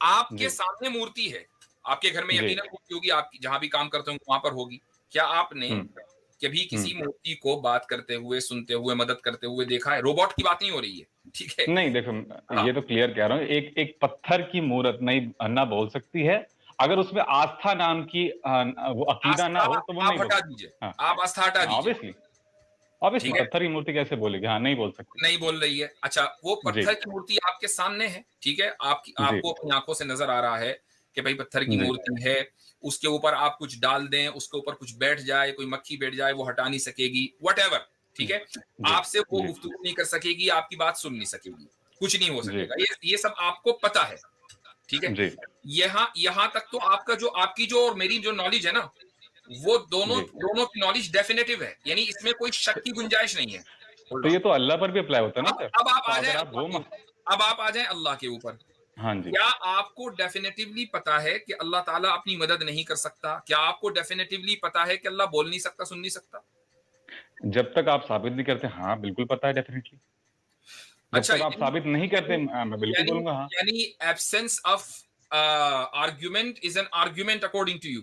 आपके जी। सामने मूर्ति है, आपके घर में जी। यकीनन मूर्ति होगी, आप जहाँ भी काम करते होंगे वहाँ पर होगी। क्या आपने हुँ, कभी हुँ। किसी मूर्ति को बात करते हुए, सुनते हुए, मदद करते हुए देखा है? रोबोट की बात नहीं हो रही है, ठीक है? नहीं देखो हाँ, ये तो क्लियर कह रहा हूँ, एक एक पत्थर की मूरत नहीं ना बोल सकती है, अगर उसमें आस्था नाम की वो अकीदा ना आस्था हो तो वो नहीं आप बोल हटा सकती। दीजिए, हाँ, आप आस्था हटा दीजिए, ऑब्वियसली, ऑब्वियसली ठीक है? पत्थर की मूर्ति कैसे बोलेगी? हाँ, नहीं बोल सकती। नहीं बोल रही है। अच्छा, वो जी, पत्थर की मूर्ति आपके सामने है, ठीक है? आपकी जी, आपको अपनी आँखों से नज़र आ रहा है कि भई पत्थर की जी, मूर्ति है, उसके ऊपर आप कुछ डाल दें, उसके ऊपर कुछ बैठ जाए, कोई मक्खी बैठ जाए, वो हटा नहीं सकेगी, व्हाटएवर, ठीक है? जी, आपसे वो जी, गुफ्तगू नहीं कर सकेगी, आपकी बात सुन नहीं सकेगी, कुछ नहीं हो जी, सकेगा। ये सब आपको पता है, ठीक है? जी, यहाँ यहाँ तक तो आपकी जो और मेरी जो नॉलेज है ना, वो दोनों जी। दोनों की नॉलेज डेफिनिटिव है, यानी इसमें कोई शक की गुंजाइश नहीं है। होल्ड तो ऑन। ये तो अल्लाह पर भी अप्लाई होता है ना अब सर? अब आप तो आ जाएँ अगर आप अल्लाह वो के म ऊपर। अब आप आ जाएँ अल्लाह के ऊपर। हाँ जी, क्या आपको डेफिनिटिवली पता है कि अल्लाह ताला अपनी मदद नहीं कर सकता? क्या आपको डेफिनिटिवली पता है कि अल्लाह बोल नहीं सकता, सुन नहीं सकता? जब तक आप साबित नहीं करते हाँ, बिल्कुल पता है डेफ़िनिटली। जब अच्छा, तक आप साबित नहीं करते मैं बिल्कुल यानी बोलूँगा हाँ। यानी absence of argument is an argument according to you.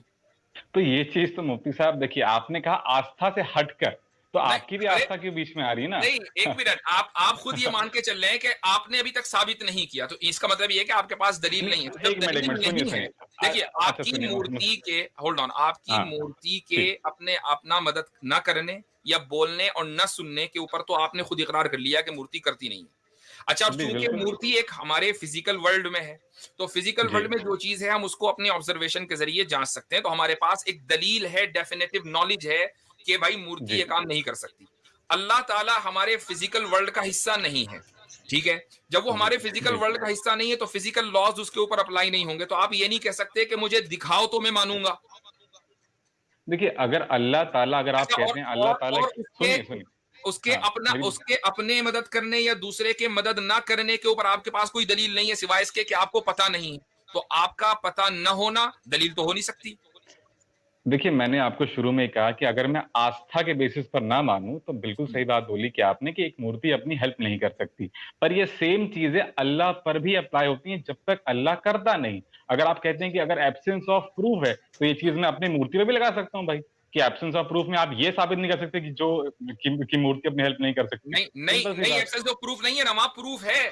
तो ये चीज़ तो मुफ्ती साहब देखिए आपने कहा आस्था से हटकर, तो नहीं, आपकी भी अरे आस्था क्यों बीच में आ रही है ना? नहीं, 1 मिनट, आप खुद ये मान के चल रहे हैं कि आपने अभी तक साबित नहीं किया, तो इसका मतलब ये है कि आपके पास दलील नहीं है। तो नहीं, जब एक दलील मिनट सुनिए, नहीं है, सुनिए। देखिए अच्छा आपकी सुनिए मूर्ति के होल्ड ऑन, आपकी हाँ, मूर्ति के ठीक, अपने अपना मदद ना करने या बोलने और ना सुनने के ऊपर तो आपने खुद इकरार कर लिया कि मूर्ति करती नहीं है। अच्छा, और जी चूँकि बिल्कुल। मूर्ति एक हमारे फिजिकल वर्ल्ड में है, तो फिजिकल जी, वर्ल्ड में जो चीज़ है हम उसको अपने ऑब्जर्वेशन के ज़रिए जाँच सकते हैं। तो हमारे पास एक दलील है, डेफिनिटिव नॉलेज है कि भाई मूर्ति जी, ये काम नहीं कर सकती। अल्लाह ताला हमारे फिजिकल वर्ल्ड का हिस्सा नहीं है, ठीक है? जब वो जी, हमारे फिजिकल जी। वर्ल्ड का हिस्सा नहीं है तो फिजिकल लॉज़ उसके ऊपर अप्लाई नहीं होंगे। तो आप ये नहीं कह सकते कि मुझे दिखाओ तो मैं मानूँगा। देखिए अगर अल्लाह ताला अगर आप अच्छा, कहते हैं अल्लाह ताला और सुनिए, सुनिए। उसके हाँ, अपना मेरी उसके अपने मदद करने या दूसरे के मदद ना करने के ऊपर आपके पास कोई दलील नहीं है सिवाय इसके कि आपको पता नहीं है। तो आपका पता न होना दलील तो हो नहीं सकती। देखिए, मैंने आपको शुरू में ही कहा कि अगर मैं आस्था के बेसिस पर ना मानूँ, तो बिल्कुल सही बात बोली कि आपने कि एक मूर्ति अपनी हेल्प नहीं कर सकती। पर ये सेम चीज़ें अल्लाह पर भी अप्लाई होती हैं जब तक अल्लाह करता नहीं। अगर आप कहते हैं कि अगर एब्सेंस ऑफ प्रूफ है, तो ये चीज़ मैं अपनी मूर्ति पे भी लगा सकता हूँ भाई, कि एब्सेंस ऑफ प्रूफ में आप ये साबित नहीं कर सकते कि कि मूर्ति अपनी हेल्प नहीं कर सकती। नहीं नहीं सिंपल सी नहीं, बात। एक्सेस तो प्रूफ नहीं है ना, वहाँ प्रूफ है।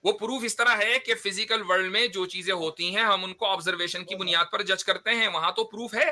वो प्रूफ इस तरह है कि फिजिकल वर्ल्ड में जो चीजें होती हैं हम उनको ऑब्जर्वेशन की बुनियाद पर जज करते हैं, वहां तो प्रूफ है।